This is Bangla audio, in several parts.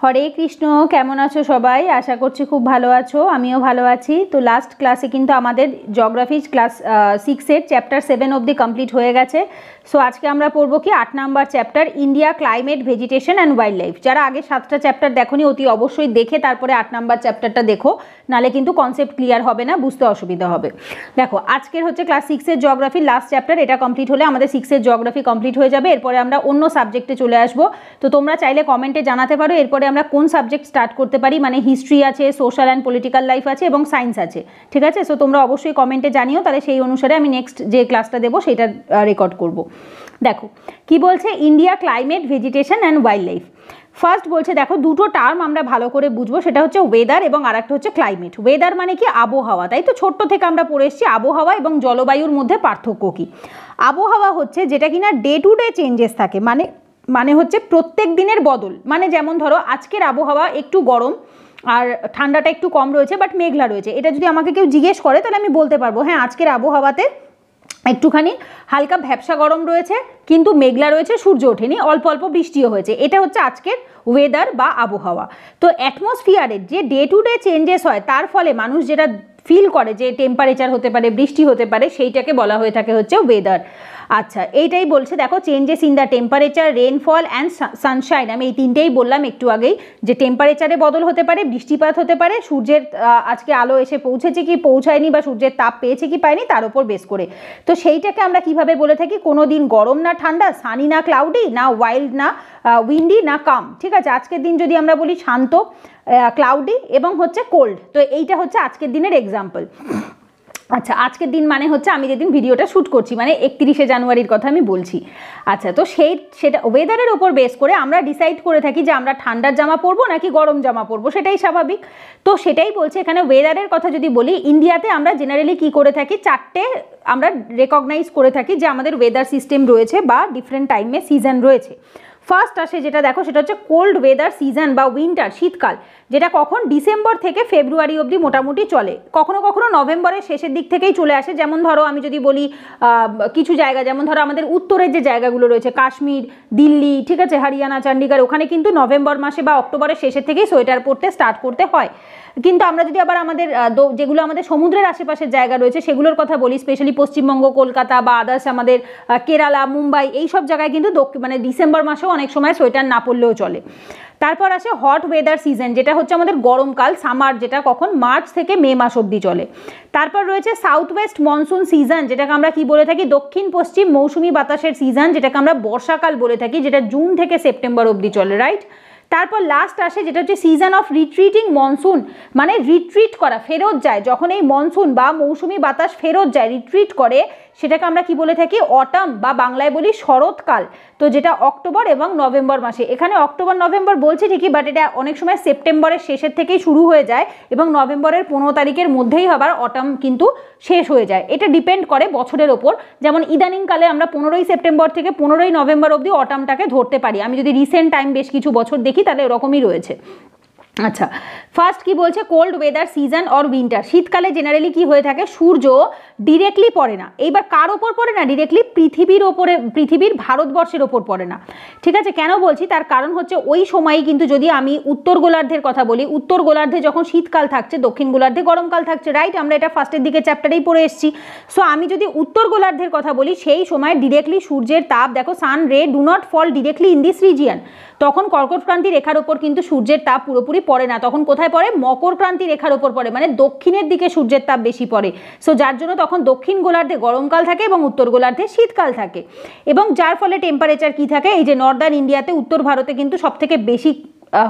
হরে কৃষ্ণ। কেমন আছো সবাই? আশা করছি খুব ভালো আছো, আমিও ভালো আছি। তো লাস্ট ক্লাসে কিন্তু আমাদের জিওগ্রাফি ক্লাস 6-এর চ্যাপ্টার 7 অবধি কমপ্লিট হয়ে গেছে। সো আজকে আমরা পড়বো কি 8 number chapter, India, climate, vegetation and wild life. যারা আগে 7টা চ্যাপ্টার দেখোনি অতি অবশ্যই দেখে তারপরে 8 নাম্বার চ্যাপ্টারটা দেখো, নালে কিন্তু কনসেপ্ট ক্লিয়ার হবে না, বুঝতে অসুবিধা হবে। দেখো আজকের হচ্ছে ক্লাস 6-এর জিওগ্রাফির লাস্ট চ্যাপ্টার, এটা কমপ্লিট হলে আমাদের 6-এর জিওগ্রাফি কমপ্লিট হয়ে যাবে। এরপরে আমরা অন্য সাবজেক্টে চলে আসবো। তো তোমরা চাইলে কমেন্টে জানাতে পারো এরপরে আমরা কোন সাবজেক্ট স্টার্ট করতে পারি, মানে হিস্ট্রি আছে, সোশ্যাল অ্যান্ড পলিটিক্যাল লাইফ আছে এবং সায়েন্স আছে, ঠিক আছে? সো তোমরা অবশ্যই কমেন্টে জানিও, তাহলে সেই অনুসারে আমি নেক্সট যে ক্লাসটা দেবো সেটা রেকর্ড করব। দেখো কি বলছে, India, climate, vegetation and wild life. First বলছে, দেখো দুটো টার্ম আমরা ভালো করে বুঝবো, সেটা হচ্ছে ওয়েদার এবং আরেকটা হচ্ছে ক্লাইমেট। ওয়েদার মানে কি? আবহাওয়া, তাই তো? ছোট্ট থেকে আমরা পড়ে এসেছি আবহাওয়া এবং জলবায়ুর মধ্যে পার্থক্য কি। আবহাওয়া হচ্ছে যেটা কিনা ডে টু ডে চেঞ্জেস থাকে, মানে হচ্ছে প্রত্যেক দিনের বদল। মানে যেমন ধরো আজকের আবহাওয়া একটু গরম আর ঠান্ডাটা একটু কম রয়েছে, বাট মেঘলা রয়েছে। এটা যদি আমাকে কেউ জিজ্ঞেস করে তাহলে আমি বলতে পারবো হ্যাঁ আজকের আবহাওয়াতে একটুখানি হালকা ভ্যাপসা গরম রয়েছে, কিন্তু মেঘলা রয়েছে, সূর্য ওঠেনি, অল্প অল্প বৃষ্টিও হয়েছে। এটা হচ্ছে আজকের ওয়েদার বা আবহাওয়া। তো অ্যাটমসফিয়ারের যে ডে টু ডে চেঞ্জেস হয় তার ফলে মানুষ যেটা ফিল করে যে টেম্পারেচার হতে পারে, বৃষ্টি হতে পারে, সেইটাকে বলা হয়ে থাকে হচ্ছে ওয়েদার। আচ্ছা, এইটাই বলছে, দেখো changes in the temperature, rainfall and Sunshine. আমি এই তিনটেই বললাম একটু আগেই, যে টেম্পারেচারে বদল হতে পারে, বৃষ্টিপাত হতে পারে, সূর্যের আজকে আলো এসে পৌঁছেছে কি পৌঁছায়নি, বা সূর্যের তাপ পেয়েছে কি পায়নি, তার উপর বেস করে। তো সেইটাকে আমরা কিভাবে বলে থাকি, কোনো দিন গরম না ঠান্ডা, সানি না ক্লাউডি, না ওয়াইল্ড না উইন্ডি, না কাম, ঠিক আছে? আজকের দিন যদি আমরা বলি শান্ত, ক্লাউডি এবং হচ্ছে কোল্ড, তো এইটা হচ্ছে আজকের দিনের এক্সাম্পল। আচ্ছা, আজকের দিন মানে হচ্ছে আমি যেদিন ভিডিওটা শ্যুট করছি, মানে 31শে জানুয়ারির কথা আমি বলছি। আচ্ছা, তো সেটা ওয়েদারের ওপর বেস করে আমরা ডিসাইড করে থাকি যে আমরা ঠান্ডার জামা পরবো নাকি গরম জামা পরবো, সেটাই স্বাভাবিক। তো সেটাই বলছে এখানে। ওয়েদারের কথা যদি বলি, ইন্ডিয়াতে আমরা জেনারেলি কি করে থাকি, 4টে আমরা রেকগনাইজ করে থাকি যে আমাদের ওয়েদার সিস্টেম রয়েছে বা ডিফারেন্ট টাইমে সিজন রয়েছে। ফার্স্ট আসে যেটা, দেখো সেটা হচ্ছে কোল্ড ওয়েদার সিজন বা উইন্টার, শীতকাল, যেটা কখন ডিসেম্বর থেকে ফেব্রুয়ারি অবধি মোটামুটি চলে। কখনো কখনো নভেম্বরের শেষের দিক থেকেই চলে আসে। যেমন ধরো আমি যদি বলি কিছু জায়গা, যেমন ধরো আমাদের উত্তরের যে জায়গাগুলো রয়েছে, কাশ্মীর, দিল্লি, ঠিক আছে, হরিয়ানা, চণ্ডীগড়, ওখানে কিন্তু নভেম্বর মাসে বা অক্টোবরের শেষের থেকেই সোয়েটার পরতে স্টার্ট করতে হয়। কিন্তু আমরা যদি আবার আমাদের যেগুলো আমাদের সমুদ্রের আশেপাশের জায়গা রয়েছে সেগুলোর কথা বলি, স্পেশালি পশ্চিমবঙ্গ, কলকাতা বা আদার্স আমাদের কেরালা, মুম্বাই, এই সব জায়গায় কিন্তু মানে ডিসেম্বর মাসেও অনেক সময় সোয়েটার না পরলেও চলে। তারপর আসে হট ওয়েদার সিজন, যেটা হচ্ছে আমাদের গরমকাল, সামার, যেটা কখন মার্চ থেকে মে মাস অবধি চলে। তারপর রয়েছে সাউথ ওয়েস্ট মনসুন সিজন, যেটাকে আমরা কি বলে থাকি, দক্ষিণ পশ্চিম মৌসুমি বাতাসের সিজন, যেটাকে আমরা বর্ষাকাল বলে থাকি, যেটা জুন থেকে সেপ্টেম্বর অবধি চলে, রাইট? তারপর লাস্ট আসে যেটা হচ্ছে সিজন অফ রিট্রিটিং মনসুন, মানে রিট্রিট করা, ফেরত যায়। যখন এই মনসুন বা মৌসুমি বাতাস ফেরত যায়, রিট্রিট করে, সেটাকে আমরা কি বলে থাকি, অটাম বা বাংলায় বলি শরৎকাল। তো যেটা অক্টোবর এবং নভেম্বর মাসে, এখানে অক্টোবর নভেম্বর বলছি ঠিকই, বাট এটা অনেক সময় সেপ্টেম্বরের শেষের থেকেই শুরু হয়ে যায় এবং নভেম্বরের 15 তারিখের মধ্যেই আবার অটাম কিন্তু শেষ হয়ে যায়। এটা ডিপেন্ড করে বছরের ওপর। যেমন ইদানিংকালে আমরা 15ই সেপ্টেম্বর থেকে 15ই নভেম্বর অবধি অটামটাকে ধরতে পারি। আমি যদি রিসেন্ট টাইম বেশ কিছু বছর দেখি তাহলে এরকমই রয়েছে। আচ্ছা, ফার্স্ট কি বলছে, cold weather season or winter. শীতকালে জেনারেলি কি হয়ে থাকে, সূর্য ডিরেক্টলি পড়ে না। এইবার কার ওপর পড়ে না ডিরেক্টলি, পৃথিবীর ওপরে, পৃথিবীর ভারতবর্ষের ওপর পড়ে না, ঠিক আছে? কেন বলছি, তার কারণ হচ্ছে ওই সময়ই কিন্তু, যদি আমি উত্তর গোলার্ধের কথা বলি, উত্তর গোলার্ধে যখন শীতকাল থাকছে, দক্ষিণ গোলার্ধে গরমকাল থাকছে, রাইট? আমরা এটা ফার্স্টের দিকে চ্যাপ্টারেই পড়ে এসেছি। সো আমি যদি উত্তর গোলার্ধের কথা বলি, সেই সময় ডিরেক্টলি সূর্যের তাপ, দেখো sun ray do not fall directly in this region. তখন কর্কটক্রান্তি রেখার ওপর কিন্তু সূর্যের তাপ পুরোপুরি পড়ে না, তখন কোথায় পড়ে, মকর ক্রান্তি রেখার ওপর পড়ে, মানে দক্ষিণের দিকে সূর্যের তাপ বেশি পড়ে। সো যার জন্য তখন দক্ষিণ গোলার্ধে গরমকাল থাকে এবং উত্তর গোলার্ধে শীতকাল থাকে, এবং যার ফলে টেম্পারেচার কি থাকে, এই যে নর্দার্ন ইন্ডিয়াতে, উত্তর ভারতে কিন্তু সব থেকে বেশি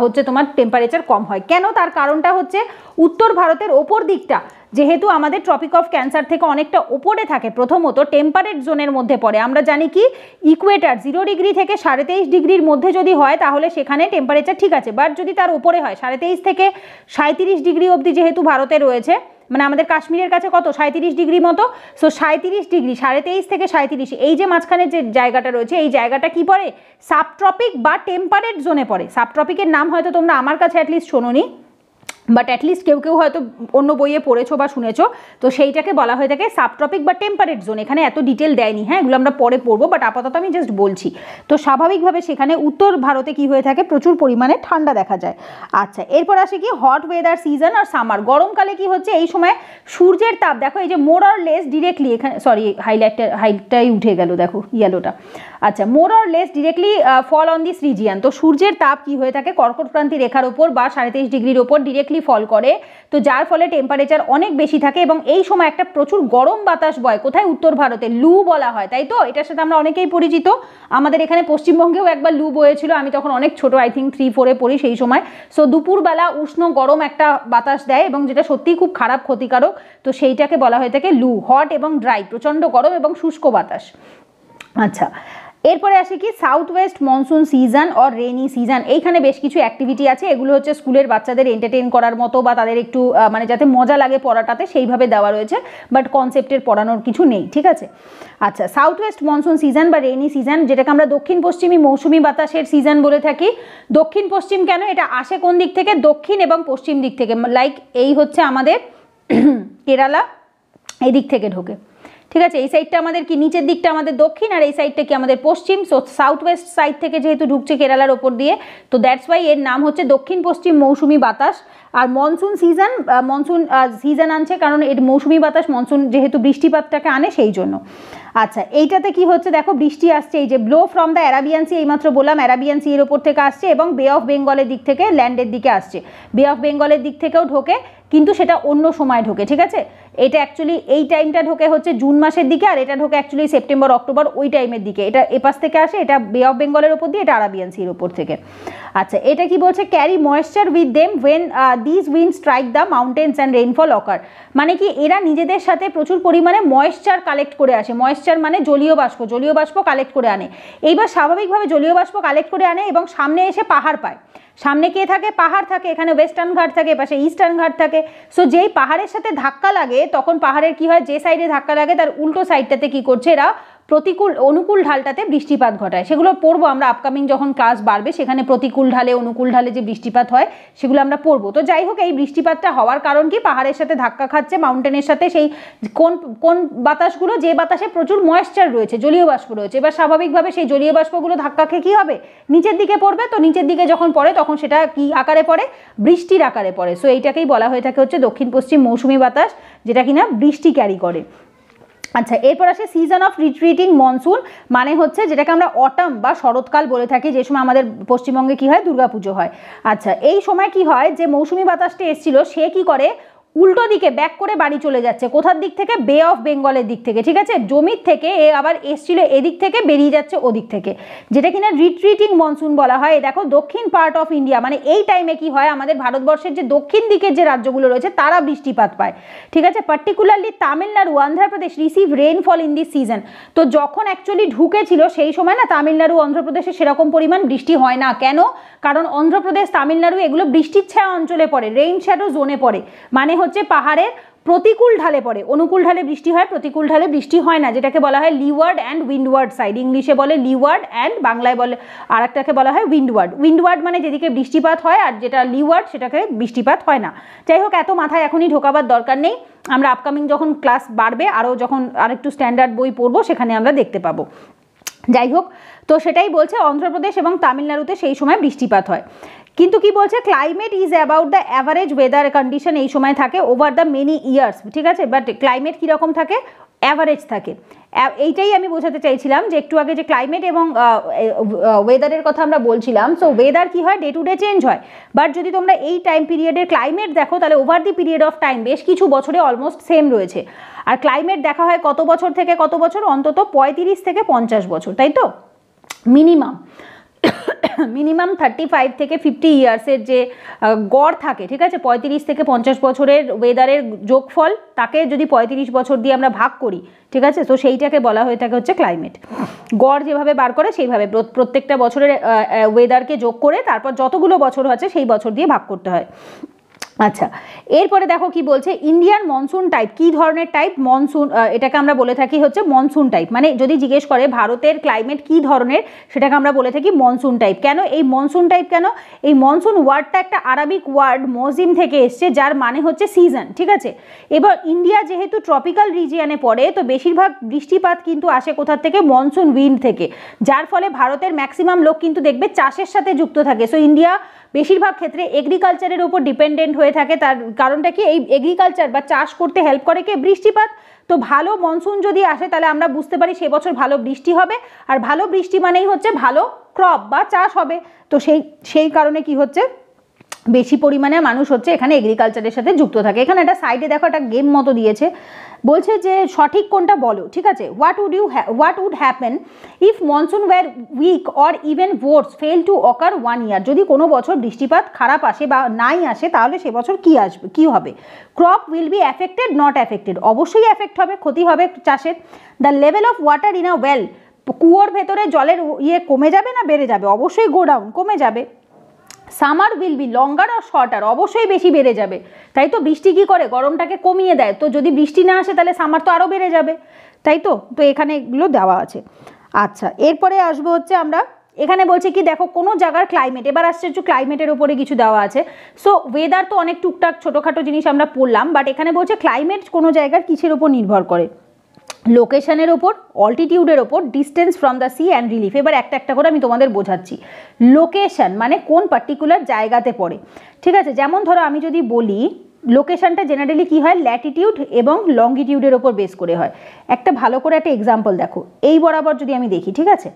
হচ্ছে তোমার টেম্পারেচার কম হয়। কেন? তার কারণটা হচ্ছে উত্তর ভারতের ওপর দিকটা যেহেতু আমাদের ট্রপিক অফ ক্যান্সার থেকে অনেকটা ওপরে থাকে, প্রথমত টেম্পারেট জোনের মধ্যে পড়ে। আমরা জানি কি, ইকুয়েটার 0 ডিগ্রি থেকে 23.5 ডিগ্রির মধ্যে যদি হয় তাহলে সেখানে টেম্পারেচার ঠিক আছে, বাট যদি তার উপরে হয় 23.5 থেকে 37 ডিগ্রি অবধি, যেহেতু ভারতে রয়েছে, মানে আমাদের কাশ্মীরের কাছে কত, 37 ডিগ্রি মতো। সো 37 ডিগ্রি, 23.5 থেকে 37, এই যে মাঝখানে যে জায়গাটা রয়েছে, এই জায়গাটা কি পড়ে, সাবট্রপিক বা টেম্পারেট জোনে পড়ে। সাবট্রপিকের নাম হয়তো তোমরা আমার কাছে অ্যাটলিস্ট শোনোনি, বাট অ্যাটলিস্ট কেউ কেউ হয়তো অন্য বইয়ে পড়েছো বা শুনেছো, তো সেইটাকে বলা হয়ে থাকে সাবট্রপিক বা টেম্পারেট জোন। এখানে এত ডিটেল দেয়নি, হ্যাঁ, এগুলো আমরা পরে পড়বো, বাট আপাতত আমি জাস্ট বলছি। তো স্বাভাবিকভাবে সেখানে উত্তর ভারতে কি হয়ে থাকে, প্রচুর পরিমাণে ঠান্ডা দেখা যায়। আচ্ছা, এরপর আসে কি হট ওয়েদার সিজন আর সামার। গরমকালে কি হচ্ছে, এই সময় সূর্যের তাপ দেখো, এই যে মোর অর লেস ডিরেক্টলি, এখানে সরি হাইলাইটটাই উঠে গেল, দেখো ইয়েলোটা। আচ্ছা, more or less directly fall on this region. তো সূর্যের তাপ কি হয়ে থাকে, কর্কটক্রান্তি রেখার ওপর বা 23.5 ডিগ্রির ওপর ডিরেক্টলি ফল করে, তো যার ফলে টেম্পারেচার অনেক বেশি থাকে এবং এই সময় একটা প্রচুর গরম বাতাস বয়। কোথায়, উত্তর ভারতে লু বলা হয়, তাই তো? এটার সাথে আমরা অনেকেই পরিচিত। আমাদের এখানে পশ্চিমবঙ্গেও একবার লু বয়েছিল, আমি তখন অনেক ছোট, আই থিঙ্ক 3-4-এ পড়ি সেই সময়। সো দুপুরবেলা উষ্ণ গরম একটা বাতাস দেয় এবং যেটা সত্যিই খুব খারাপ, ক্ষতিকারক। তো সেইটাকে বলা হয়ে থাকে লু। হট এবং ড্রাই, প্রচণ্ড গরম এবং শুষ্ক বাতাস। আচ্ছা, এরপরে আসে কি south west monsoon season or rainy season. এইখানে বেশ কিছু অ্যাক্টিভিটি আছে, এগুলো হচ্ছে স্কুলের বাচ্চাদের এন্টারটেইন করার মতো বা তাদের একটু মানে যাতে মজা লাগে পড়াটাতে, সেইভাবে দেওয়া রয়েছে, বাট কনসেপ্টের পড়ানোর কিছু নেই, ঠিক আছে? আচ্ছা, সাউথ ওয়েস্ট মনসুন সিজন বা রেনি সিজন, যেটাকে আমরা দক্ষিণ পশ্চিমী মৌসুমি বাতাসের সিজন বলে থাকি। দক্ষিণ পশ্চিম কেন, এটা আসে কোন দিক থেকে, দক্ষিণ এবং পশ্চিম দিক থেকে। লাইক এই হচ্ছে আমাদের কেরালা, এই দিক থেকে ঢোকে, ঠিক আছে? এই সাইডটা আমাদের কি, নিচের দিকটা আমাদের দক্ষিণ, আর এই সাইডটা কি আমাদের পশ্চিম। সো সাউথ ওয়েস্ট সাইড থেকে যেহেতু ঢুকছে কেরালার ওপর দিয়ে, তো দ্যাটস ওয়াই এর নাম হচ্ছে দক্ষিণ পশ্চিম মৌসুমি বাতাস। আর মনসুন সিজন আনছে কারণ এর মৌসুমি বাতাস, মনসুন যেহেতু বৃষ্টিপাতটাকে আনে সেই জন্য। আচ্ছা, এইটাতে কি হচ্ছে দেখো, বৃষ্টি আসছে, এই যে blow from the Arabian sea, এইমাত্র বললাম অ্যারাবিয়ান সি এর ওপর থেকে আসছে এবং বে অফ বেঙ্গলের দিক থেকে ল্যান্ডের দিকে আসছে। বে অফ বেঙ্গলের দিক থেকেও ঢোকে, কিন্তু সেটা অন্য সময় ঢোকে, ঠিক আছে? এটা অ্যাকচুয়ালি এই টাইমটা ঢোকে হচ্ছে জুন মাসের দিকে, আর এটা ঢোকে অ্যাকচুয়ালি সেপ্টেম্বর অক্টোবর ওই টাইমের দিকে। এটা এপাশ থেকে আসে, এটা বে অফ বেঙ্গলের ওপর দিয়ে, এটা আরাবিয়ান সির ওপর থেকে। আচ্ছা, এটা কি বলছে, carry moisture with them when this wind strike the mountains and rainfall occur. মানে কি, এরা নিজেদের সাথে প্রচুর পরিমাণে ময়েশ্চার কালেক্ট করে আসে। ময়েশ্চার মানে জলীয় বাষ্প কালেক্ট করে আনে। এইবার স্বাভাবিকভাবে জলীয় বাষ্প কালেক্ট করে আনে এবং সামনে এসে পাহাড় পায়। সামনে কে থাকে, পাহাড় থাকে, এখানে ওয়েস্টার্ন ঘাট থাকে, পাশে ইস্টার্ন ঘাট থাকে। সো যেই পাহাড়ের সাথে ধাক্কা লাগে, তখন পাহাড়ের কি হয়, যে সাইডে ধাক্কা লাগে তার উল্টো সাইডটাতে কি করছে, এরা প্রতিকূল অনুকূল ঢালটাতে বৃষ্টিপাত ঘটায়। সেগুলো পড়বো আমরা আপকামিং যখন ক্লাস বাড়বে, সেখানে প্রতিকূল ঢালে অনুকূল ঢালে যে বৃষ্টিপাত হয় সেগুলো আমরা পড়বো। তো যাই হোক, এই বৃষ্টিপাতটা হওয়ার কারণ কি, পাহাড়ের সাথে ধাক্কা খাচ্ছে মাউন্টেনের সাথে, সেই কোন বাতাসগুলো, যে বাতাসে প্রচুর ময়েশ্চার রয়েছে, জলীয় বাষ্প রয়েছে। এবার স্বাভাবিকভাবে সেই জলীয় বাষ্পগুলো ধাক্কা খেয়ে কী হবে, নিচের দিকে পড়বে। তো নিচের দিকে যখন পড়ে তখন সেটা কি আকারে পড়ে, বৃষ্টির আকারে পড়ে। সো এইটাকেই বলা হয়ে থাকে হচ্ছে দক্ষিণ পশ্চিম মৌসুমি বাতাস, যেটা কিনা বৃষ্টি ক্যারি করে। আচ্ছা, এরপর আসে সিজন অফ রিট্রিটিং মনসুন, মানে হচ্ছে যেটাকে আমরা অটাম বা শরৎকাল বলে থাকি, যে সময় আমাদের পশ্চিমবঙ্গে কি হয়, দুর্গাপুজো হয়। আচ্ছা, এই সময় কি হয়, যে মৌসুমি বাতাসটা এসেছিল সে কি করে, উল্টো দিকে ব্যাক করে বাড়ি চলে যাচ্ছে। কোথার দিক থেকে, বে অফ বেঙ্গলের দিক থেকে, ঠিক আছে? জমির থেকে এ আবার এসছিল এদিক থেকে, বেরিয়ে যাচ্ছে ওদিক থেকে, যেটা কিনা রিট্রিটিং মনসুন বলা হয়। দেখো, দক্ষিণ পার্ট অফ ইন্ডিয়া, মানে এই টাইমে কি হয়, আমাদের ভারতবর্ষের যে দক্ষিণ দিকের যে রাজ্যগুলো রয়েছে তারা বৃষ্টিপাত পায়, ঠিক আছে? Particularly Tamil Nadu, Andhra Pradesh receive rainfall in this season. তো যখন অ্যাকচুয়ালি ঢুকেছিল সেই সময় না, তামিলনাড়ু অন্ধ্রপ্রদেশে সেরকম পরিমাণ বৃষ্টি হয় না। কেন? কারণ অন্ধ্রপ্রদেশ, তামিলনাড়ু এগুলো বৃষ্টির ছায়া অঞ্চলে পড়ে, রেইন শ্যাডো জোনে পড়ে। মানে হচ্ছে পাহাড়ের প্রতিকূল ঢালে পড়ে। অনুকূল ঢালে বৃষ্টি হয়, প্রতিকূল ঢালে বৃষ্টি হয় না, যেটাকে বলা হয় লিওয়ার্ড অ্যান্ড উইন্ডওয়ার্ড সাইড। ইংলিশে বলে লিওয়ার্ড অ্যান্ড বাংলায় বলে আর একটাকে বলা হয় উইন্ডওয়ার্ড। উইন্ডওয়ার্ড মানে যেদিকে বৃষ্টিপাত হয়, আর যেটা লিওয়ার্ড সেটাকে বৃষ্টিপাত হয় না। যাই হোক, এত মাথায় এখনই ঢোকাবার দরকার নেই, আমরা আপকামিং যখন ক্লাস বাড়বে, আরও যখন আরেকটু স্ট্যান্ডার্ড বই পড়বো, সেখানে আমরা দেখতে পাবো। যাই হোক, তো সেটাই বলছে, অন্ধ্রপ্রদেশ এবং তামিলনাড়ুতে সেই সময় বৃষ্টিপাত হয়। কিন্তু কি বলছে, climate is about the average weather condition এই সময় থাকে ওভার দ্য মেনি ইয়ার্স, ঠিক আছে? বাট ক্লাইমেট কীরকম থাকে, অ্যাভারেজ থাকে। এইটাই আমি বোঝাতে চাইছিলাম, যে একটু আগে যে ক্লাইমেট এবং ওয়েদারের কথা আমরা বলছিলাম। সো ওয়েদার কি হয়, ডে টু ডে চেঞ্জ হয়। বাট যদি তোমরা এই টাইম পিরিয়ডের ক্লাইমেট দেখো, তাহলে over the period of time বেশ কিছু বছরে অলমোস্ট সেম রয়েছে। আর ক্লাইমেট দেখা হয় কত বছর থেকে কত বছর, অন্তত 35 থেকে 50 বছর, তাই তো? মিনিমাম 35 থেকে 50 ইয়ার্সের যে গড় থাকে, ঠিক আছে? 35 থেকে 50 বছরের ওয়েদারের যোগফল, তাকে যদি 35 বছর দিয়ে আমরা ভাগ করি, ঠিক আছে? তো সেইটাকে বলা হয়ে থাকে হচ্ছে ক্লাইমেট। গড় যেভাবে বার করে সেইভাবে প্রত্যেকটা বছরের ওয়েদারকে যোগ করে তারপর যতগুলো বছর আছে সেই বছর দিয়ে ভাগ করতে হয়। আচ্ছা, এরপরে দেখো কি বলছে, ইন্ডিয়ান মনসুন টাইপ কি ধরনের টাইপ? মনসুন, এটাকে আমরা বলে থাকি হচ্ছে মনসুন টাইপ। মানে যদি জিজ্ঞেস করে ভারতের ক্লাইমেট কি ধরনের, সেটাকে আমরা বলে থাকি মনসুন টাইপ। কেন এই মনসুন টাইপ কেন? এই মনসুন ওয়ার্ডটা একটা আরবিক ওয়ার্ড মজিম থেকে এসছে, যার মানে হচ্ছে সিজন, ঠিক আছে। এবার ইন্ডিয়া যেহেতু ট্রপিক্যাল রিজিয়নে পড়ে, তো বেশিরভাগ বৃষ্টিপাত কিন্তু আসে কোথা থেকে? মনসুন উইন্ড থেকে, যার ফলে ভারতের ম্যাক্সিমাম লোক কিন্তু দেখবে চাষের সাথে যুক্ত থাকে। সো ইন্ডিয়া বেশিরভাগ ক্ষেত্রে এগ্রিকালচারের উপর ডিপেন্ডেন্ট হয়ে থাকে। তার কারণটা কি? এই এগ্রিকালচার বা চাষ করতে হেল্প করে কে? বৃষ্টিপাত। তো ভালো মনসুন যদি আসে তাহলে আমরা বুঝতে পারি সে বছর ভালো বৃষ্টি হবে, আর ভালো বৃষ্টি মানেই হচ্ছে ভালো ক্রপ বা চাষ হবে। তো সেই কারণে কি হচ্ছে, বেশি পরিমাণে মানুষ হচ্ছে এখানে এগ্রিকালচারের সাথে যুক্ত থাকে। এখানে একটা সাইডে দেখো একটা গেম মতো দিয়েছে, বলছে যে সঠিক কোনটা বলো, ঠিক আছে। What would happen if monsoon were weak or even worse fail to occur 1 year? যদি কোনো বছর বৃষ্টিপাত খারাপ আসে বা নাই আসে, তাহলে সে বছর কি আসবে, কি হবে? Crop will be affected, not affected? অবশ্যই এফেক্ট হবে, ক্ষতি হবে চাষের। The level of water in a well, কুয়োর ভেতরে জলের কমে যাবে না বেড়ে যাবে? অবশ্যই গো ডাউন, কমে যাবে। সামার উইল বি লঙ্গার আর শর্টার? অবশ্যই বেশি বেড়ে যাবে, তাই তো। বৃষ্টি কী করে? গরমটাকে কমিয়ে দেয়। তো যদি বৃষ্টি না আসে তাহলে সামার তো আরও বেড়ে যাবে, তাই তো। তো এখানে এগুলো দেওয়া আছে। আচ্ছা, এরপরে আসবো হচ্ছে আমরা, এখানে বলছে কি দেখো কোনো জায়গার ক্লাইমেট, এবার আসছে একটু ক্লাইমেটের উপরে কিছু দেওয়া আছে। সো ওয়েদার তো অনেক টুকটাক ছোটোখাটো জিনিস আমরা পড়লাম, বাট এখানে বলছে ক্লাইমেট কোনো জায়গার কিসের উপর নির্ভর করে? লোকেশনের ওপর, অল্টিটিউডের ওপর, distance from the sea and relief. এবার একটা একটা করে আমি তোমাদের বোঝাচ্ছি। লোকেশন মানে কোন পার্টিকুলার জায়গাতে পড়ে, ঠিক আছে। যেমন ধরো আমি যদি বলি, লোকেশনটা জেনারেলি কি হয়? ল্যাটিটিউড এবং লঙ্গিটিউডের ওপর বেস করে হয়। একটা ভালো করে একটা এক্সাম্পল দেখো, এই বরাবর যদি আমি দেখি, ঠিক আছে।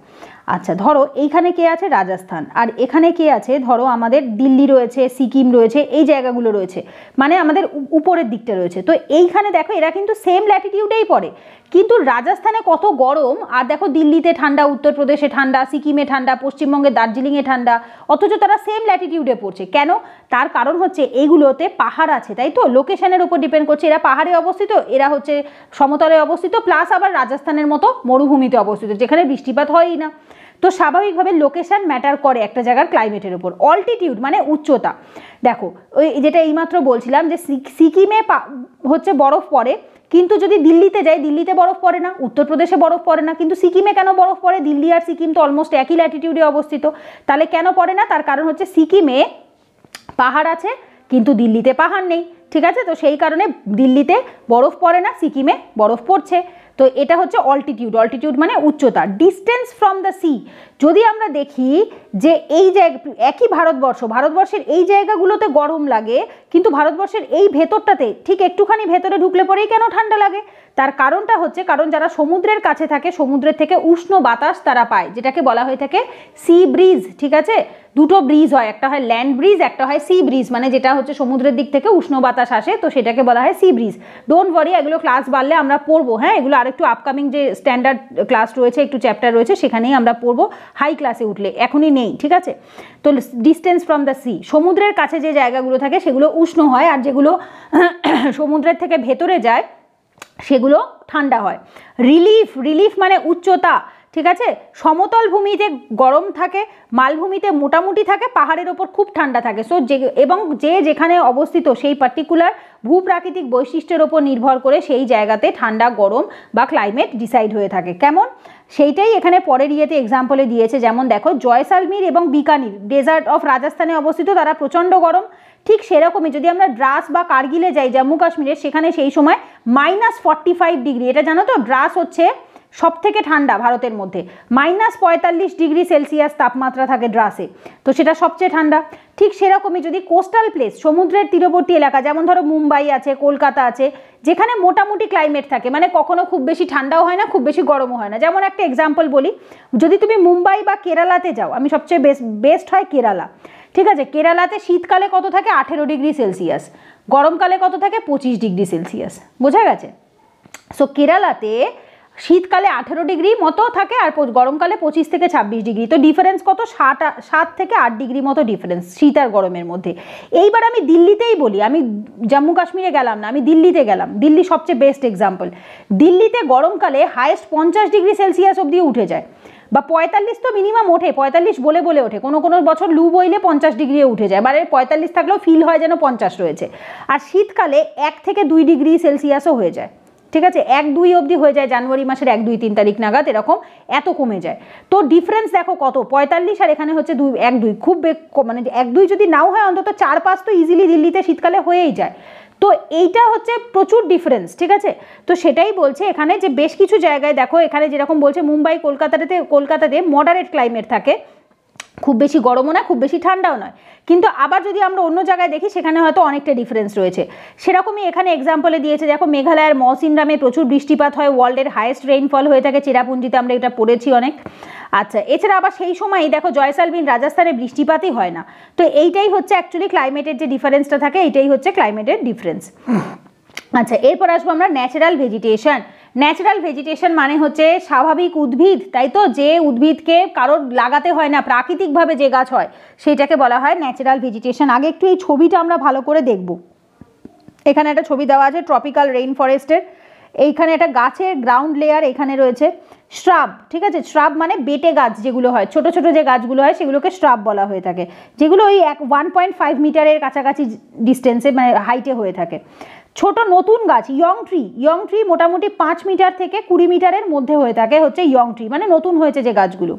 আচ্ছা, ধরো এইখানে কে আছে? রাজস্থান। আর এখানে কে আছে? ধরো আমাদের দিল্লি রয়েছে, সিকিম রয়েছে, এই জায়গাগুলো রয়েছে, মানে আমাদের উপরের দিকটা রয়েছে। তো এইখানে দেখো এরা কিন্তু সেম ল্যাটিটিউডেই পড়ে, কিন্তু রাজস্থানে কত গরম, আর দেখো দিল্লিতে ঠান্ডা, উত্তরপ্রদেশে ঠান্ডা, সিকিমে ঠান্ডা, পশ্চিমবঙ্গের দার্জিলিংয়ে ঠান্ডা, অথচ তারা সেম ল্যাটিটিউডে পড়ছে। কেন? তার কারণ হচ্ছে এইগুলোতে পাহাড় আছে, তাই তো। লোকেশনের উপর ডিপেন্ড করছে। এরা পাহাড়ে অবস্থিত, এরা হচ্ছে সমতলে অবস্থিত, প্লাস আবার রাজস্থানের মতো মরুভূমিতে অবস্থিত, যেখানে বৃষ্টিপাত হয়ই না। তো স্বাভাবিকভাবে লোকেশন ম্যাটার করে একটা জায়গার ক্লাইমেটের উপর। অল্টিটিউড মানে উচ্চতা। দেখো ওই যেটা এইমাত্র বলছিলাম যে সিকিমে হচ্ছে বরফ পড়ে, কিন্তু যদি দিল্লিতে যাই, দিল্লিতে বরফ পড়ে না, উত্তরপ্রদেশে বরফ পড়ে না, কিন্তু সিকিমে কেন বরফ পড়ে? দিল্লি আর সিকিম তো অলমোস্ট একই ল্যাটিটিউডে অবস্থিত, তাহলে কেন পড়ে না? তার কারণ হচ্ছে সিকিমে পাহাড় আছে কিন্তু দিল্লিতে পাহাড় নেই, ঠিক আছে। তো সেই কারণে দিল্লিতে বরফ পড়ে না, সিকিমে বরফ পড়ছে। তো এটা হচ্ছে অল্টিটিউড। অল্টিটিউড মানে উচ্চতা। ডিস্টেন্স ফ্রম দ্য সি, যদি আমরা দেখি যে এই জায়গা একই ভারতবর্ষের এই জায়গাগুলোতে গরম লাগে, কিন্তু ভারতবর্ষের এই ভেতরটাতে ঠিক একটুখানি ভেতরে ঢুকলে পরেই কেন ঠান্ডা লাগে? তার কারণটা হচ্ছে, কারণ যারা সমুদ্রের কাছে থাকে, সমুদ্রের থেকে উষ্ণ বাতাস তারা পায়, যেটাকে বলা হয়ে থাকে সি ব্রিজ, ঠিক আছে। দুটো ব্রিজ হয়, একটা হয় ল্যান্ড ব্রিজ, একটা হয় সি ব্রিজ, মানে যেটা হচ্ছে সমুদ্রের দিক থেকে উষ্ণ বাতাস আসে, তো সেটাকে বলা হয় সি ব্রিজ। ডোন্ট ওয়ারি, এগুলো ক্লাস বাড়লে আমরা পড়বো, হ্যাঁ। এগুলো আরেকটু আপকামিং যে স্ট্যান্ডার্ড ক্লাস রয়েছে, একটু চ্যাপ্টার রয়েছে, সেখানেই আমরা পড়বো, হাই ক্লাসে উঠলে, এখনই নেই, ঠিক আছে। তো ডিস্টেন্স ফ্রম দ্য সি, সমুদ্রের কাছে যে জায়গাগুলো থাকে সেগুলো উষ্ণ হয়, আর যেগুলো সমুদ্রের থেকে ভেতরে যায় সেগুলো ঠান্ডা হয়। রিলিফ মানে উচ্চতা, ঠিক আছে। সমতল ভূমিতে গরম থাকে, মালভূমিতে মোটামুটি থাকে, পাহাড়ের ওপর খুব ঠান্ডা থাকে। সো এবং যে যেখানে অবস্থিত সেই পার্টিকুলার ভূপ্রাকৃতিক বৈশিষ্ট্যের ওপর নির্ভর করে সেই জায়গাতে ঠান্ডা গরম বা ক্লাইমেট ডিসাইড হয়ে থাকে। কেমন? সেইটাই এখানে পরের ইয়েতে এক্সাম্পলে দিয়েছে। যেমন দেখো জয়সালমীর এবং বিকানির ডেজার্ট অফ রাজস্থানে অবস্থিত, তারা প্রচণ্ড গরম। ঠিক সেরকমই যদি আমরা দ্রাস বা কার্গিলে যাই জম্মু কাশ্মীরের, সেখানে সেই সময় -45 ডিগ্রি। এটা জানো তো, দ্রাস হচ্ছে সব থেকে ঠান্ডা ভারতের মধ্যে, -45 ডিগ্রি সেলসিয়াস তাপমাত্রা থাকে দ্রাসে, তো সেটা সবচেয়ে ঠান্ডা। ঠিক সেরকমই যদি কোস্টাল প্লেস, সমুদ্রের তীরবর্তী এলাকা, যেমন ধরো মুম্বাই আছে, কলকাতা আছে, যেখানে মোটামুটি ক্লাইমেট থাকে, মানে কখনো খুব বেশি ঠান্ডাও হয় না, খুব বেশি গরমও হয় না। যেমন একটা এক্সাম্পল বলি, যদি তুমি মুম্বাই বা কেরালাতে যাও, আমি সবচেয়ে বেস্ট হয় কেরালা, ঠিক আছে। কেরালাতে শীতকালে কত থাকে? 18 ডিগ্রি সেলসিয়াস। গরমকালে কত থাকে? 25 ডিগ্রি সেলসিয়াস। বোঝা গেছে? সো কেরালাতে শীতকালে 18 ডিগ্রি মতো থাকে, আর গরমকালে 25 থেকে 26 ডিগ্রি। তো ডিফারেন্স কত? 7 থেকে 8 ডিগ্রি মতো ডিফারেন্স শীত আর গরমের মধ্যে। এইবার আমি দিল্লিতেই বলি, আমি জম্মু কাশ্মীরে গেলাম না, আমি দিল্লিতে গেলাম। দিল্লি সবচেয়ে বেস্ট এক্সাম্পল। দিল্লিতে গরমকালে হাইয়েস্ট 50 ডিগ্রি সেলসিয়াস অবধি উঠে যায়, বা 45 তো মিনিমাম ওঠে, 45 বলে বলে ওঠে, কোনো কোনো বছর লু বইলে 50 ডিগ্রি উঠে যায়, মানে 45 থাকলেও ফিল হয় যেন 50 রয়েছে। আর শীতকালে 1 থেকে 2 ডিগ্রি সেলসিয়াসও হয়ে যায়, ঠিক আছে, 1-2 অবধি হয়ে যায় জানুয়ারি মাসের 1-2-3 তারিখ নাগাদ, এরকম এত কমে যায়। তো ডিফারেন্স দেখো কত, 45 আর এখানে হচ্ছে 1-2, খুব মানে 1-2 যদি নাও হয় অন্তত 4-5 তো ইজিলি দিল্লিতে শীতকালে হয়েই যায়। তো এইটা হচ্ছে প্রচুর ডিফারেন্স, ঠিক আছে। তো সেটাই বলছে এখানে যে বেশ কিছু জায়গায় দেখো, এখানে যেরকম বলছে মুম্বাই কলকাতাতে মডারেট ক্লাইমেট থাকে, খুব বেশি গরমও না খুব বেশি ঠান্ডাও নয়। কিন্তু আবার যদি আমরা অন্য জায়গায় দেখি সেখানে হয়তো অনেকটা ডিফারেন্স রয়েছে। সেরকমই এখানে এক্সাম্পলে দিয়েছে, দেখো মেঘালয়ের মৌসিনরামে প্রচুর বৃষ্টিপাত হয়, ওয়ার্ল্ডের হাইয়েস্ট রেইনফল হয়ে থাকে, চেরাপুঞ্জিতে আমরা এটা পড়েছি অনেক। আচ্ছা, এছাড়া আবার সেই সময়ই দেখো জয়সালমীর রাজস্থানে বৃষ্টিপাতই হয় না। তো এইটাই হচ্ছে অ্যাকচুয়ালি ক্লাইমেটের যে ডিফারেন্সটা থাকে, এইটাই হচ্ছে ক্লাইমেটের ডিফারেন্স। আচ্ছা, এরপর আসবো আমরা ন্যাচারাল ভেজিটেশন। ন্যাচারাল ভেজিটেশন মানে হচ্ছে স্বাভাবিক উদ্ভিদ, তাই তো, যে উদ্ভিদকে কারোর লাগাতে হয় না, প্রাকৃতিকভাবে যে গাছ হয় সেইটাকে বলা হয় ন্যাচারাল ভেজিটেশন। আগে একটু এই ছবিটা আমরা ভালো করে দেখব। এখানে একটা ছবি দেওয়া আছে ট্রপিক্যাল রেইন ফরেস্টের। এইখানে একটা গাছের গ্রাউন্ড লেয়ার এখানে রয়েছে, শ্রাব, ঠিক আছে। শ্রাব মানে বেটে গাছ যেগুলো হয়, ছোট ছোট যে গাছগুলো হয় সেগুলোকে শ্রাব বলা হয়ে থাকে, যেগুলো ওই 1.5 মিটারের কাছাকাছি ডিস্টেন্সে মানে হাইটে হয়ে থাকে। ছোট নতুন গাছ ইয়ং ট্রি মোটামুটি 5 মিটার থেকে 20 মিটারের মধ্যে হয়ে থাকে, হচ্ছে ইয়ং ট্রি মানে নতুন হয়েছে যে গাছগুলো।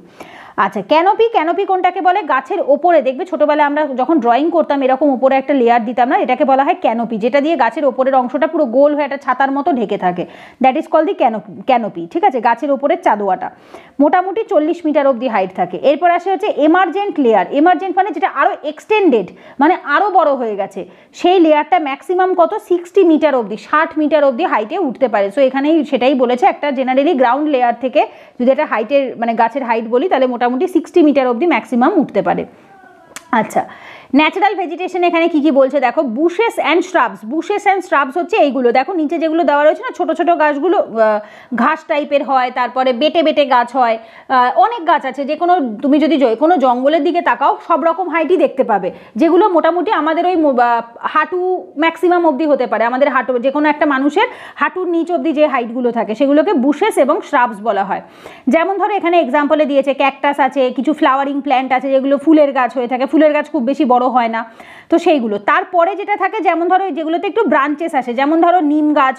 আচ্ছা, ক্যানোপি কোনটাকে বলে, গাছের ওপরে দেখবে ছোটবেলায় আমরা যখন ড্রয়িং করতাম এরকম ওপরে একটা লেয়ার দিতাম না, এটাকে বলা হয় ক্যানোপি, যেটা দিয়ে গাছের ওপরের অংশটা পুরো গোল হয়ে একটা ছাতার মতো ঢেকে থাকে, that is call the canopy, ঠিক আছে, গাছের ওপরের চাদোয়াটা মোটামুটি 40 মিটার অবধি হাইট থাকে। এরপর আসে হচ্ছে এমার্জেন্ট লেয়ার। এমার্জেন্ট মানে যেটা আরও এক্সটেন্ডেড, মানে আরও বড় হয়ে গেছে, সেই লেয়ারটা ম্যাক্সিমাম কত 60 মিটার অবধি, 60 মিটার অবধি হাইটে উঠতে পারে। সো এখানেই সেটাই বলেছে, একটা জেনারেলি গ্রাউন্ড লেয়ার থেকে যদি একটা হাইটের মানে গাছের হাইট বলি তাহলে মোটামুটি 60 মিটার অবধি ম্যাক্সিমাম উঠতে পারে। আচ্ছা, ন্যাচারাল ভেজিটেশন এখানে কি কি বলছে দেখো, বুশেস অ্যান্ড শ্রাবস হচ্ছে এইগুলো, দেখো নিচে যেগুলো দেওয়া রয়েছে না, ছোট ছোট গাছগুলো ঘাস টাইপের হয়, তারপরে বেটে বেটে গাছ হয়, অনেক গাছ আছে, যে কোনো তুমি যদি কোনো জঙ্গলের দিকে তাকাও সব রকম হাইটই দেখতে পাবে, যেগুলো মোটামুটি আমাদের ওই হাঁটু ম্যাক্সিমাম অবধি হতে পারে, আমাদের হাঁটু, যে কোনো একটা মানুষের হাঁটুর নিচ অবধি যে হাইটগুলো থাকে সেগুলোকে বুশেস এবং শ্রাবস বলা হয়। যেমন ধরো এখানে এক্সাম্পলে দিয়েছে ক্যাকটাস আছে, কিছু ফ্লাওয়ারিং প্ল্যান্ট আছে যেগুলো ফুলের গাছ হয়ে থাকে, ফুলের গাছ খুব বেশি বড় হয় না, তো সেইগুলো। তারপরে যেটা থাকে, যেমন ধরো যেগুলোতে একটু ব্রাঞ্চেস আসে, যেমন ধরো নিম গাছ,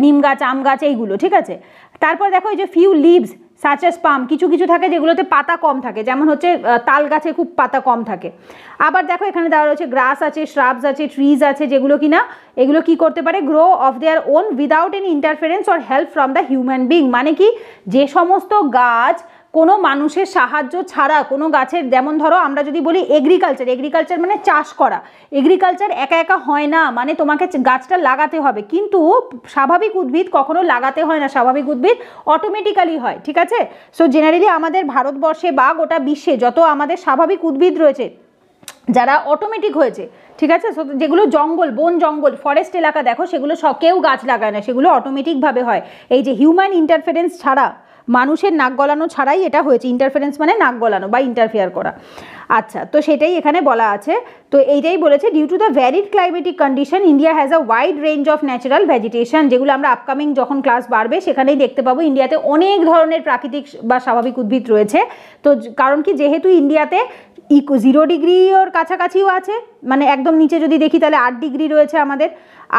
নিম গাছ, আম গাছ, এইগুলো, ঠিক আছে। তারপর দেখো এই যে ফিউ লিভস সাচ এস পাম, কিছু কিছু থাকে যেগুলোতে পাতা কম থাকে, যেমন হচ্ছে তাল গাছে খুব পাতা কম থাকে। আবার দেখো এখানে দেওয়া রয়েছে গ্রাস আছে, শ্রাবস আছে, ট্রিজ আছে, যেগুলো কিনা এগুলো কি করতে পারে, grow of their own without any interference or help from the human being, মানে কি যে সমস্ত গাছ কোনো মানুষের সাহায্য ছাড়া কোনো গাছের, যেমন ধরো আমরা যদি বলি এগ্রিকালচার মানে চাষ করা, এগ্রিকালচার একা একা হয় না, মানে তোমাকে গাছটা লাগাতে হবে, কিন্তু স্বাভাবিক উদ্ভিদ কখনো লাগাতে হয় না, স্বাভাবিক উদ্ভিদ অটোমেটিক্যালি হয়, ঠিক আছে। সো জেনারেলি আমাদের ভারতবর্ষে বা গোটা বিশ্বে যত আমাদের স্বাভাবিক উদ্ভিদ রয়েছে যারা অটোমেটিক হয়েছে, ঠিক আছে, যেগুলো বন জঙ্গল ফরেস্ট এলাকা দেখো সেগুলো কেউ গাছ লাগায় না, সেগুলো অটোমেটিকভাবে হয়, এই যে হিউম্যান ইন্টারফারেন্স ছাড়া, মানুষের নাক গলানো ছাড়াই এটা হয়েছে। ইন্টারফারেন্স মানে নাক গলানো বা ইন্টারফেয়ার করা। আচ্ছা, তো সেটাই এখানে বলা আছে। তো এইটাই বলেছে, due to the varied climatic condition India has a wide range of natural vegetation, যেগুলো আমরা আপকামিং যখন ক্লাস বাড়বে সেখানেই দেখতে পাবো। ইন্ডিয়াতে অনেক ধরনের প্রাকৃতিক বা স্বাভাবিক উদ্ভিদ রয়েছে। তো কারণ কি, যেহেতু ইন্ডিয়াতে 0 ডিগ্রির কাছাকাছিও আছে, মানে একদম নিচে যদি দেখি তাহলে 8 ডিগ্রি রয়েছে আমাদের,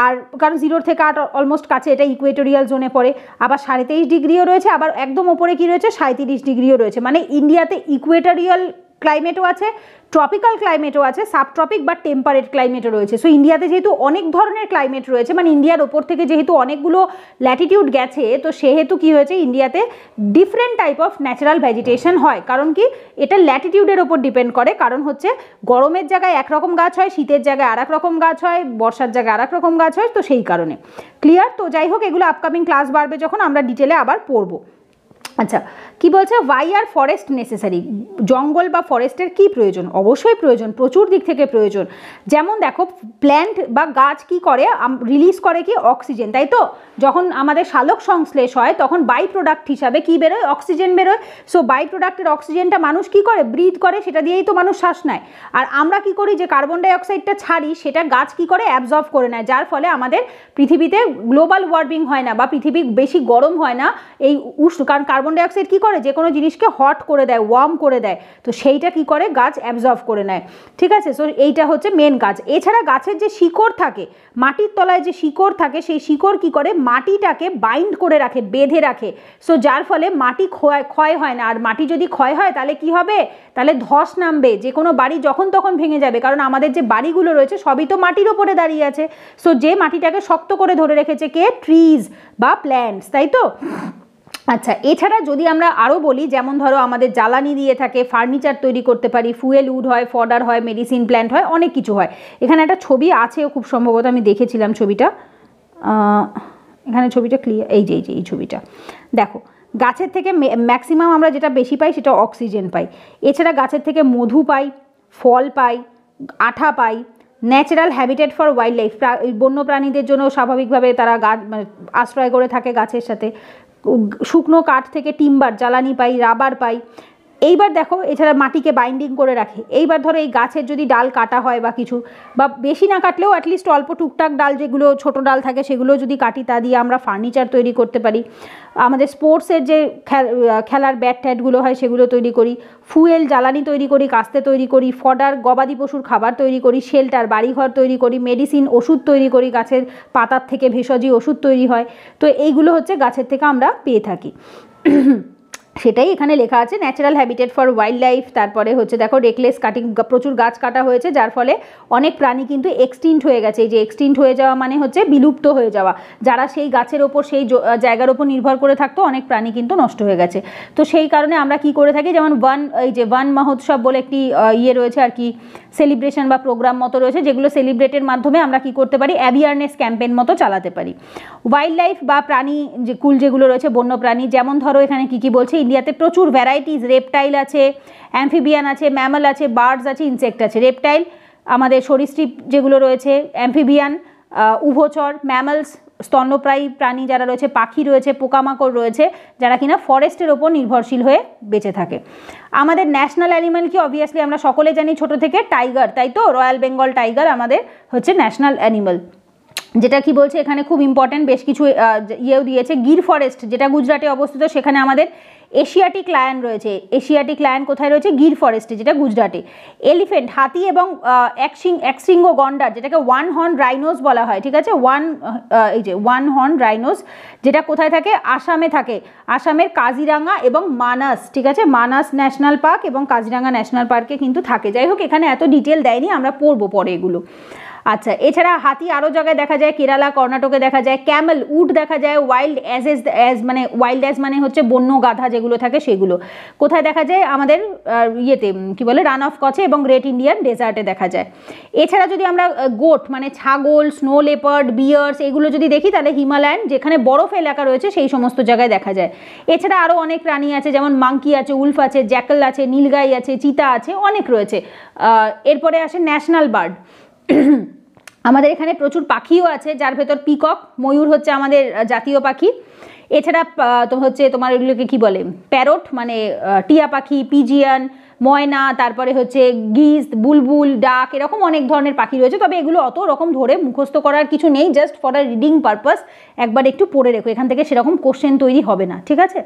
আর কারণ 0 থেকে 8 অলমোস্ট কাছে, এটা ইকুয়েটোরিয়াল জোনে পড়ে, আবার 23.5 ডিগ্রিও রয়েছে, আবার একদম ওপরে কি রয়েছে 37 ডিগ্রিও রয়েছে, মানে ইন্ডিয়াতে ইকুয়েটোরিয়াল ক্লাইমেটও আছে, ট্রপিক্যাল ক্লাইমেটও আছে, সাবট্রপিক বা টেম্পারেট ক্লাইমেটও রয়েছে। সো ইন্ডিয়াতে যেহেতু অনেক ধরনের ক্লাইমেট রয়েছে, মানে ইন্ডিয়ার ওপর থেকে যেহেতু অনেকগুলো ল্যাটিটিউড গেছে, তো সেহেতু কি হয়েছে ইন্ডিয়াতে different type of natural vegetation হয়। কারণ কি, এটা ল্যাটিটিউডের ওপর ডিপেন্ড করে, কারণ হচ্ছে গরমের জায়গায় একরকম গাছ হয়, শীতের জায়গায় আর এক রকম গাছ হয়, বর্ষার জায়গায় আর এক রকম গাছ হয়, তো সেই কারণে। ক্লিয়ার? তো যাই হোক, এগুলো আপকামিং ক্লাস বাড়বে যখন আমরা ডিটেলে আবার পড়বো। আচ্ছা, কি বলছে, ওয়াই আর ফরেস্ট নেসেসারি, জঙ্গল বা ফরেস্টের কি প্রয়োজন? অবশ্যই প্রয়োজন, প্রচুর দিক থেকে প্রয়োজন। যেমন দেখো, প্ল্যান্ট বা গাছ কি করে, রিলিজ করে কি অক্সিজেন, তাই তো। যখন আমাদের সালোক সংশ্লেষ হয় তখন বাই প্রোডাক্ট হিসাবে কি বেরোয়, অক্সিজেন বেরোয়। সো বাই প্রোডাক্টের অক্সিজেনটা মানুষ কি করে, ব্রিথ করে, সেটা দিয়েই তো মানুষ শ্বাস নেয়। আর আমরা কি করি, যে কার্বন ডাইঅক্সাইডটা ছাড়ি সেটা গাছ কি করে, অ্যাবজর্ব করে নেয়, যার ফলে আমাদের পৃথিবীতে গ্লোবাল ওয়ার্মিং হয় না বা পৃথিবী বেশি গরম হয় না। এই কারণ কার্বন কার্বন ডাইঅক্সাইড কী করে, যে কোনো জিনিসকে হট করে দেয়, ওয়ার্ম করে দেয়, তো সেইটা কি করে গাছ অ্যাবজর্ব করে নেয়, ঠিক আছে। সো এইটা হচ্ছে মেন কাজ। এছাড়া গাছের যে শিকড় থাকে, মাটির তলায় যে শিকড় থাকে, সেই শিকড় কি করে মাটিটাকে বাইন্ড করে রাখে, বেঁধে রাখে। সো যার ফলে মাটি ক্ষয় হয় না। আর মাটি যদি ক্ষয় হয় তাহলে কি হবে, তাহলে ধস নামবে, যে কোনো বাড়ি যখন তখন ভেঙে যাবে, কারণ আমাদের যে বাড়িগুলো রয়েছে সবই তো মাটির ওপরে দাঁড়িয়ে আছে। সো যে মাটিটাকে শক্ত করে ধরে রেখেছে কে, ট্রিজ বা প্ল্যান্টস, তাই তো। আচ্ছা, এছাড়া যদি আমরা আরও বলি, যেমন ধরো আমাদের জ্বালানি দিয়ে থাকে, ফার্নিচার তৈরি করতে পারি, ফুয়েল উড হয়, ফডার হয়, মেডিসিন প্ল্যান্ট হয়, অনেক কিছু হয়। এখানে একটা ছবি আছেও খুব সম্ভবত, আমি দেখেছিলাম ছবিটা, এখানে ছবিটা ক্লিয়ার, এই যে এই ছবিটা দেখো। গাছের থেকে ম্যাক্সিমাম আমরা যেটা বেশি পাই সেটা অক্সিজেন পাই। এছাড়া গাছের থেকে মধু পাই, ফল পাই, আঠা পাই, natural habitat for wildlife, বন্য প্রাণীদের জন্য স্বাভাবিকভাবে তারা গাছ আশ্রয় করে থাকে গাছের সাথে। শুকনো কাঠ থেকে টিম্বার, জ্বালানি পাই, রাবার পাই। এইবার দেখো, এছাড়া মাটিকে বাইন্ডিং করে রাখে। এইবার ধরো এই গাছের যদি ডাল কাটা হয় বা কিছু, বা বেশি না কাটলেও অ্যাটলিস্ট অল্প টুকটাক ডাল, যেগুলো ছোট ডাল থাকে সেগুলো যদি কাটি, তা দিয়ে আমরা ফার্নিচার তৈরি করতে পারি। আমাদের স্পোর্টসের যে খেলার ব্যাট ট্যাটগুলো হয় সেগুলো তৈরি করি, ফুয়েল জ্বালানি তৈরি করি, কাস্তে তৈরি করি, ফডার গবাদি পশুর খাবার তৈরি করি, শেল্টার বাড়িঘর তৈরি করি, মেডিসিন ওষুধ তৈরি করি, গাছের পাতার থেকে ভেষজি ওষুধ তৈরি হয়। তো এইগুলো হচ্ছে গাছের থেকে আমরা পেয়ে থাকি। সেটাই এখানে লেখা আছে, natural habitat for wild life. তারপরে হচ্ছে দেখো রেকলেস কাটিং, প্রচুর গাছ কাটা হয়েছে, যার ফলে অনেক প্রাণী কিন্তু এক্সটিন্ট হয়ে গেছে। এই যে এক্সটিন্ট হয়ে যাওয়া মানে হচ্ছে বিলুপ্ত হয়ে যাওয়া, যারা সেই গাছের ওপর, সেই জায়গার ওপর নির্ভর করে থাকতো, অনেক প্রাণী কিন্তু নষ্ট হয়ে গেছে। তো সেই কারণে আমরা কি করে থাকি, যেমন এই যে বন মহোৎসব বলে একটি ইয়ে রয়েছে আর কি, সেলিব্রেশন বা প্রোগ্রাম মতো রয়েছে, যেগুলো সেলিব্রেটের মাধ্যমে আমরা কি করতে পারি, অ্যাওয়ারনেস ক্যাম্পেইন মতো চালাতে পারি। ওয়াইল্ড লাইফ বা প্রাণী যে কুল যেগুলো রয়েছে, বন্য প্রাণী, যেমন ধরো এখানে কি বলছে, ইন্ডিয়াতে প্রচুর ভ্যারাইটিস, রেপটাইল আছে, অ্যাম্ফিবিয়ান আছে, ম্যামাল আছে, বার্ডস আছে, ইনসেক্ট আছে। রেপটাইল আমাদের সরীসৃপ যেগুলো রয়েছে, অ্যাম্ফিবিয়ান উভচর, ম্যামালস স্তন্যপ্রায়ী প্রাণী যারা রয়েছে, পাখি রয়েছে, পোকামাকড় রয়েছে, যারা কিনা ফরেস্টের ওপর নির্ভরশীল হয়ে বেঁচে থাকে। আমাদের ন্যাশনাল অ্যানিমাল কি, অবভিয়াসলি আমরা সকলে জানি ছোট থেকে, টাইগার, তাই তো, রয়্যাল বেঙ্গল টাইগার আমাদের হচ্ছে ন্যাশনাল অ্যানিমাল। যেটা কি বলছে এখানে খুব ইম্পর্ট্যান্ট, বেশ কিছু ইয়েও দিয়েছে। গির ফরেস্ট যেটা গুজরাটে অবস্থিত, সেখানে আমাদের এশিয়াটিক লায়ন রয়েছে। এশিয়াটিক লায়ন কোথায় রয়েছে, গির ফরেস্টে, যেটা গুজরাটে। এলিফেন্ট হাতি এবং একশৃঙ্গ গন্ডার, যেটাকে ওয়ান হর্ন রাইনোস বলা হয়, ঠিক আছে, এই যে ওয়ান হর্ন রাইনোস, যেটা কোথায় থাকে, আসামে থাকে, আসামের কাজিরাঙ্গা এবং মানাস, ঠিক আছে, মানাস ন্যাশনাল পার্ক এবং কাজিরাঙ্গা ন্যাশনাল পার্কে কিন্তু থাকে। যাই হোক, এখানে এত ডিটেল দেয়নি, আমরা পড়বো পরে এগুলো। আচ্ছা, এছাড়া হাতি আরও জায়গায় দেখা যায়, কেরালা, কর্ণাটকে দেখা যায়। ক্যামেল, উট দেখা যায়। ওয়াইল্ড অ্যাজ মানে হচ্ছে বন্য গাধা যেগুলো থাকে সেগুলো কোথায় দেখা যায়, আমাদের ইয়েতে কি বলে, রান অফ কচে এবং গ্রেট ইন্ডিয়ান ডেজার্টে দেখা যায়। এছাড়া যদি আমরা গোট মানে ছাগল, স্নো লেপার্ড, বিয়ার্স এগুলো যদি দেখি, তাহলে হিমালয়ান যেখানে বরফ এলাকা রয়েছে সেই সমস্ত জায়গায় দেখা যায়। এছাড়া আরও অনেক প্রাণী আছে, যেমন মাঙ্কি আছে, উলফ আছে, জ্যাকল আছে, নীলগাই আছে, চিতা আছে, অনেক রয়েছে। এরপরে আসে ন্যাশনাল বার্ড। আমাদের এখানে প্রচুর পাখিও আছে, যার ভেতর পিকক, ময়ূর হচ্ছে আমাদের জাতীয় পাখি। এছাড়া তো হচ্ছে তোমার এগুলোকে কি বলে, প্যারট মানে টিয়া পাখি, পিজিয়ান, ময়না, তারপরে হচ্ছে গিজ, বুলবুল, ডাক, এরকম অনেক ধরনের পাখি রয়েছে। তবে এগুলো অত রকম ধরে মুখস্থ করার কিছু নেই, just for a reading purpose একবার একটু পড়ে রেখো, এখান থেকে সেরকম কোশ্চেন তৈরি হবে না, ঠিক আছে।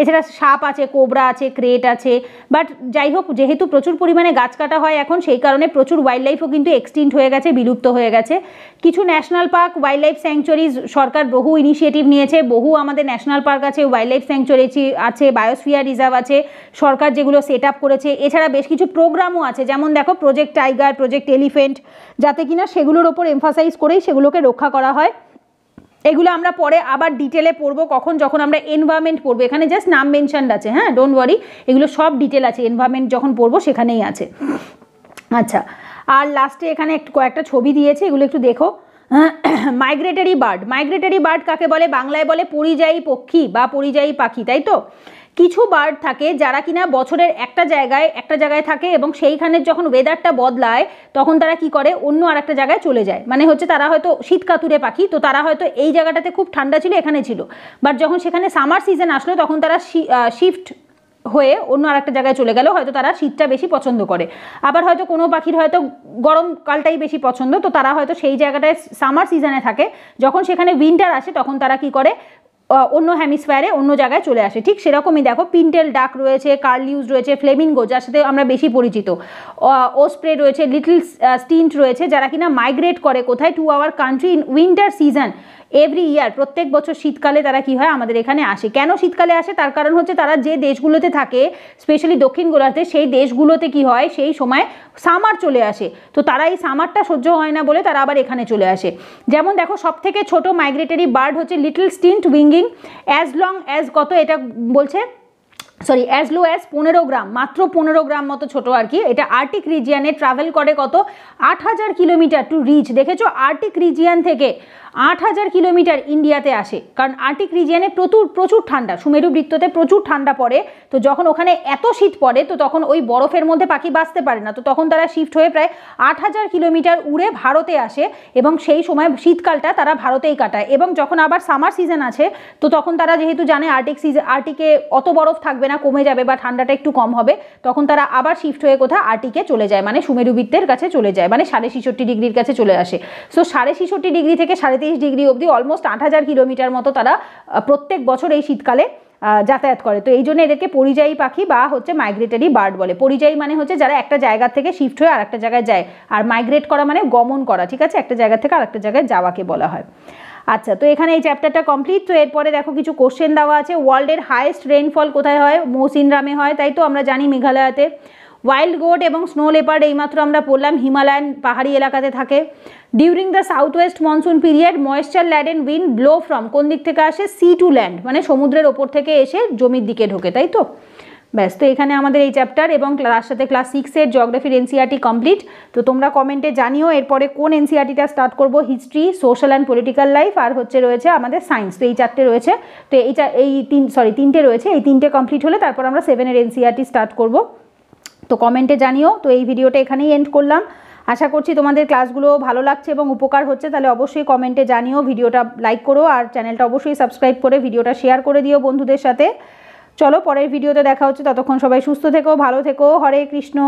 এছাড়া সাপ আছে, কোবরা আছে, ক্রেট আছে। বাট যাই হোক, যেহেতু প্রচুর পরিমাণে গাছ কাটা হয় এখন, সেই কারণে প্রচুর ওয়াইল্ড লাইফও কিন্তু এক্সটিন্ট হয়ে গেছে, বিলুপ্ত হয়ে গেছে। কিছু national park, wildlife sanctuaries, সরকার বহু ইনিশিয়েটিভ নিয়েছে, বহু আমাদের ন্যাশনাল পার্ক আছে, ওয়াইল্ড লাইফ স্যাংচুয়ারি আছে, বায়োস্ফিয়ার রিজার্ভ আছে, সরকার যেগুলো সেট আপ করেছে। এছাড়া বেশ কিছু প্রোগ্রামও আছে, যেমন দেখো প্রজেক্ট টাইগার, প্রজেক্ট এলিফেন্ট, যাতে কিনা সেগুলোর ওপর এমফাসাইজ করেই সেগুলোকে রক্ষা করা হয়। এগুলো আমরা পরে আবার ডিটেলে পড়বো, কখন, যখন আমরা এনভায়রনমেন্ট পড়বো। এখানে জাস্ট নাম মেনশনড আছে, হ্যাঁ, ডোন্ট ওয়ারি, এগুলো সব ডিটেল আছে, এনভায়রনমেন্ট যখন পড়বো সেখানেই আছে। আচ্ছা, আর লাস্টে এখানে কয়েকটা ছবি দিয়েছে, এগুলো একটু দেখো। মাইগ্রেটরি বার্ড কাকে বলে, বাংলায় বলে পরিযায়ী পক্ষী বা পরিযায়ী পাখি, তাই তো। কিছু বার্ড থাকে যারা কিনা বছরের একটা জায়গায় থাকে, এবং সেইখানের যখন ওয়েদারটা বদলায় তখন তারা কি করে, অন্য আর একটা জায়গায় চলে যায়। মানে হচ্ছে তারা হয়তো শীতকাতুরে পাখি, তো তারা হয়তো এই জায়গাটাতে খুব ঠান্ডা ছিল, এখানে ছিল, বাট যখন সেখানে সামার সিজন আসলো তখন তারা শিফট হয়ে অন্য আর একটা জায়গায় চলে গেল, হয়তো তারা শীতটা বেশি পছন্দ করে। আবার হয়তো কোনো পাখির হয়তো গরমকালটাই বেশি পছন্দ, তো তারা হয়তো সেই জায়গাটায় সামার সিজনে থাকে। যখন সেখানে উইন্টার আসে তখন তারা কি করে, অন্য হেমিস্ফিয়ারে অন্য জায়গায় চলে আসে। ঠিক সেরকমই দেখো পিন্টেল ডাক রয়েছে, কার্লিউজ রয়েছে, ফ্লেমিঙ্গো যার সাথে আমরা বেশি পরিচিত, ওসপ্রে রয়েছে, লিটল স্টিন্ট রয়েছে, যারা কিনা মাইগ্রেট করে কোথায়, to our country in winter season every year, প্রত্যেক বছর শীতকালে তারা কি হয় আমাদের এখানে আসে। কেন শীতকালে আসে? তার কারণ হচ্ছে তারা যে দেশগুলোতে থাকে, স্পেশালি দক্ষিণ গোলার্ধে, সেই দেশগুলোতে কি হয় সেই সময় সামার চলে আসে, তো তারা এই সামারটা সহ্য হয় না বলে তারা আবার এখানে চলে আসে। যেমন দেখো সব থেকে ছোট মাইগ্রেটরি বার্ড হচ্ছে little stint উইঙ্গিং, as long as কত এটা বলছে, সরি অ্যাজ লো অ্যাজ 15 গ্রাম, মাত্র 15 গ্রাম মতো ছোট আর কি। এটা আর্টিক রিজিয়ানে ট্রাভেল করে কত 8000 কিলোমিটার টু রিচ, দেখেছো আর্টিক রিজিয়ান থেকে 8000 কিলোমিটার ইন্ডিয়াতে আসে, কারণ আর্টিক রিজিয়ানে প্রচুর ঠান্ডা, সুমেরু বৃত্ততে প্রচুর ঠান্ডা পড়ে, তো যখন ওখানে এত শীত পড়ে তো তখন ওই বরফের মধ্যে পাখি বাঁচতে পারে না, তো তখন তারা শিফট হয়ে প্রায় 8000 কিলোমিটার উড়ে ভারতে আসে এবং সেই সময় শীতকালটা তারা ভারতেই কাটায়। এবং যখন আবার সামার সিজন আছে তো তখন তারা যেহেতু জানে আর্টিকে অত বরফ থাকবে না, কমে যাবে বা ঠান্ডাটা একটু কম হবে, তখন তারা আবার শিফট হয়ে কোথায় আর্টিকে চলে যায়, মানে সুমেরু বৃত্তের কাছে চলে যায়, মানে 66.5 ডিগ্রির কাছে চলে আসে। সো 66.5 ডিগ্রি থেকে 23.5 ডিগ্রি অবধি অলমোস্ট 8000 কিলোমিটার মতো তারা প্রত্যেক বছর এই শীতকালে যাতায়াত করে। তো এই জন্য এদেরকে পরিযায়ী পাখি বা হচ্ছে মাইগ্রেটরি বার্ড বলে। পরিযায়ী মানে হচ্ছে যারা একটা জায়গা থেকে শিফট হয়ে আরেকটা জায়গায় যায়, আর মাইগ্রেট করা মানে গমন করা, ঠিক আছে, একটা জায়গা থেকে আরেকটা জায়গায় যাওয়াকে বলা হয়। আচ্ছা, তো এখানে এই চ্যাপ্টারটা কমপ্লিট। তো এরপরে দেখো কিছু কোশ্চেন দেওয়া আছে। ওয়ার্ল্ডের হাইয়েস্ট রেইনফল কোথায় হয়? মৌসিনরামে হয়, তাই তো আমরা জানি, মেঘালয়াতে। ওয়াইল্ড গোট এবং স্নো লেপার্ড এইমাত্র আমরা পড়লাম হিমালয়ান পাহাড়ি এলাকাতে থাকে। During the south west monsoon period moisture laden wind blow from, কোন দিক থেকে আসে? সি টু ল্যান্ড, মানে সমুদ্রের ওপর থেকে এসে জমির দিকে ঢোকে, তাই তো। ব্যাস, তো এখানে আমাদের এই চ্যাপ্টার এবং তার সাথে ক্লাস 6-এর জিওগ্রাফির এনসিইআরটি কমপ্লিট। তো তোমরা কমেন্টে জানিও এরপরে কোন এনসিইআরটিটা স্টার্ট করব, history, social and political life, আর হচ্ছে রয়েছে আমাদের সায়েন্স। তো এই 4টে রয়েছে, তো তিনটে রয়েছে, এই 3টে কমপ্লিট হলে তারপর আমরা 7-এর এনসিইআরটি স্টার্ট করব। তো কমেন্টে জানিও। তো এই ভিডিওটা এখানেই এন্ড করলাম। আশা করছি তোমাদের ক্লাসগুলো ভালো লাগছে এবং উপকার হচ্ছে, তাহলে অবশ্যই কমেন্টে জানিও, ভিডিওটা লাইক করো আর চ্যানেলটা অবশ্যই সাবস্ক্রাইব করে ভিডিওটা শেয়ার করে দিও বন্ধুদের সাথে। চলো পরের ভিডিওতে দেখা হচ্ছে, ততক্ষণ সবাই সুস্থ থেকো, ভালো থেকো, হরে কৃষ্ণ।